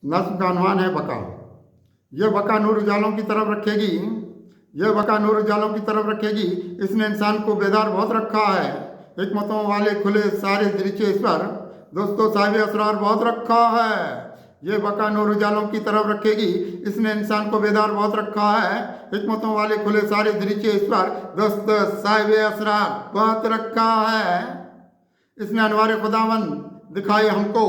नस्ल का अनुमान है बका। ये बका नूर उजालों की तरफ रखेगी, ये बका नूर उजालों की तरफ रखेगी। इसने इंसान को बेदार बहुत रखा है, हिकमतों वाले खुले सारे दरीचे इस पर दोस्तों साहिब असरार बहुत रखा है। ये बका नूर उजालों की तरफ रखेगी, इसने इंसान को बेदार बहुत रखा है, हिकमतों वाले खुले सारे दरीचे इस पर दोस्त साहिब असरार बहुत रखा है। इसने अनवार खुदावंद दिखाए हमको,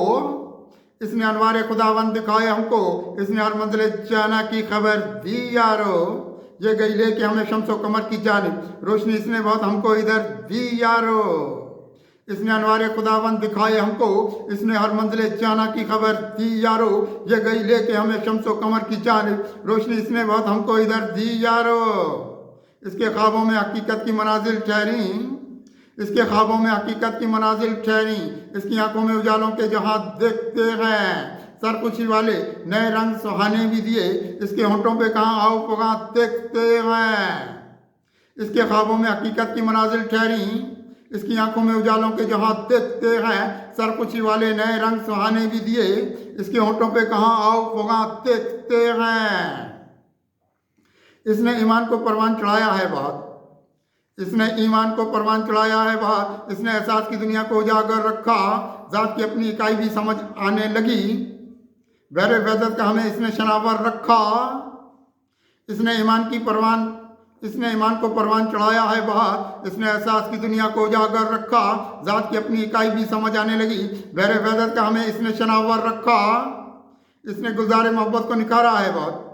इसने अनवार खुदावंद दिखाए हमको, इसने हर मंजिल जाना की खबर दी यारो। ये गई लेके हमें शम्सो कमर की जानिब, रोशनी इसने बहुत हमको इधर दी यारो। इसने अनवार खुदावंद दिखाए हमको, इसने हर मंजिल जाना की खबर दी यारो। ये गई लेके हमें शम्सो कमर की जानिब, रोशनी इसने बहुत हमको इधर दी यारो। इसके ख्वाबों में हकीकत की मनाजिल ठहरी, इसके ख्वाबों में हकीकत की मनाजिल ठहरी। इसकी आंखों में उजालों के जहां देखते हैं, सरकुशी वाले नए रंग सुहाने भी दिए, इसके होंठों पे कहाँ आओ पगा देखते हैं। इसके ख्वाबों में हकीकत की मनाजिल ठहरी, इसकी आंखों में उजालों के जहां देखते हैं, सरकुशी वाले नए रंग सुहाने भी दिए, इसके होंठों पे कहाँ आओ पगा देखते हैं। इसने ईमान को परवान चढ़ाया है बात, इसने ईमान को परवान चढ़ाया है बात। इसने एहसास की दुनिया को उजागर रखा, जात की अपनी इकाई भी समझ आने लगी, बहरे वैदत का हमें इसने शनावर रखा। इसने ईमान को परवान चढ़ाया है बात, इसने एहसास की दुनिया को उजागर रखा, जात की अपनी इकाई भी समझ आने लगी, बहरे वैदत का हमें इसने शनावर रखा। इसने गुलजार मोहब्बत को निखारा है बात,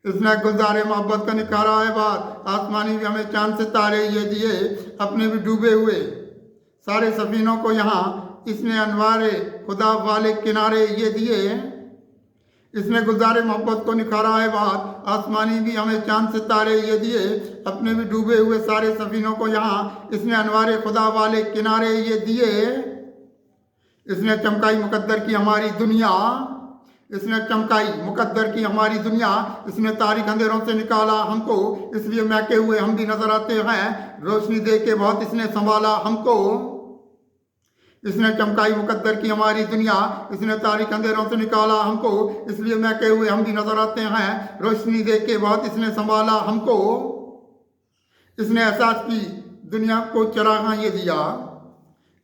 इसने गुलजार मोहब्बत का निखारा है बात। आसमानी भी हमें चांद से तारे ये दिए, अपने भी डूबे हुए सारे सफीनों को यहाँ इसने अनवारे खुदा वाले किनारे ये दिए। इसने गुलजार मोहब्बत को निखारा है बात, आसमानी भी हमें चांद से तारे ये दिए, अपने भी डूबे हुए सारे सफीनों को यहाँ इसने अनवारे खुदा वाले किनारे ये दिए। इसने चमकाई मुकद्दर की हमारी दुनिया, इसने चमकाई मुकद्दर की हमारी दुनिया, इसने तारीख अंधेरों से निकाला हमको, इसलिए महके हुए हम भी नजर आते हैं, रोशनी दे के बहुत इसने संभाला हमको। इसने चमकाई मुकद्दर की हमारी दुनिया, इसने तारीख अंधेरों से निकाला हमको, इसलिए महके हुए हम भी नजर आते हैं, रोशनी दे के बहुत इसने संभाला हमको। इसने एहसास की दुनिया को चरागां ये दिया,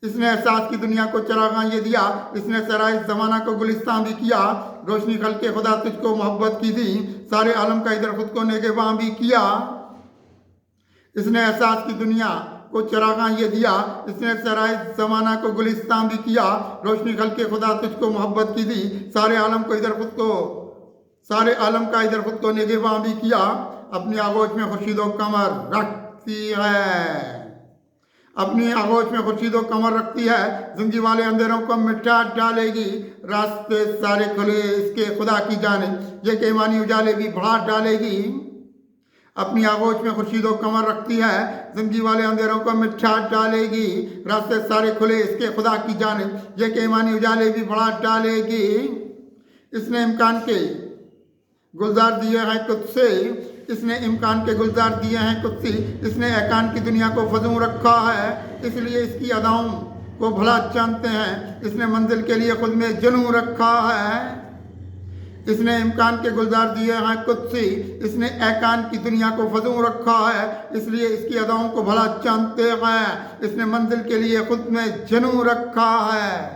इसने एहसास की दुनिया को चरागां ये दिया, इसने सराय ज़माना को गुलिस्तान भी किया, रोशनी खल के खुदा तुझको मोहब्बत की दी, सारे आलम का इधर खुद को नेगेबां भी किया। इसने एहसास की दुनिया को चरागां ये दिया, इसने सराय ज़माना को गुलिस्तान भी किया, रोशनी खल के खुदा तुझको मोहब्बत की दी, सारे आलम का इधर खुद को नेगेबां भी किया। अपनी आगोश में खुर्शीदो कमर रखती है, अपनी आगोश में खुर्शीदो कमर रखती है, जिंदगी वाले अंधेरों को मिटा डालेगी, रास्ते सारे खुले इसके खुदा की जानिब, ये के ईमानी उजाले भी बढ़ा डालेगी। अपनी आगोश में खुर्शीदो कमर रखती है, जिंदगी वाले अंधेरों को मिटा डालेगी, रास्ते सारे खुले इसके खुदा की जानिब, ये के ईमानी उजाले भी बढ़ा डालेगी। इसने इम्कान के गुलजार दिए हैं खुद से, इसने इम्कान के गुलजार दिए हैं खुद से, इसने एकान की दुनिया को फजूं रखा है, इसलिए इसकी अदाओं को भला जानते हैं, इसने मंजिल के लिए खुद में जनू रखा है। इसने इम्कान के गुलजार दिए हैं खुद से, इसने एकान की दुनिया को फजूं रखा है, इसलिए इसकी अदाओं को भला जानते हैं, इसने मंजिल के लिए खुद में जनू रखा है।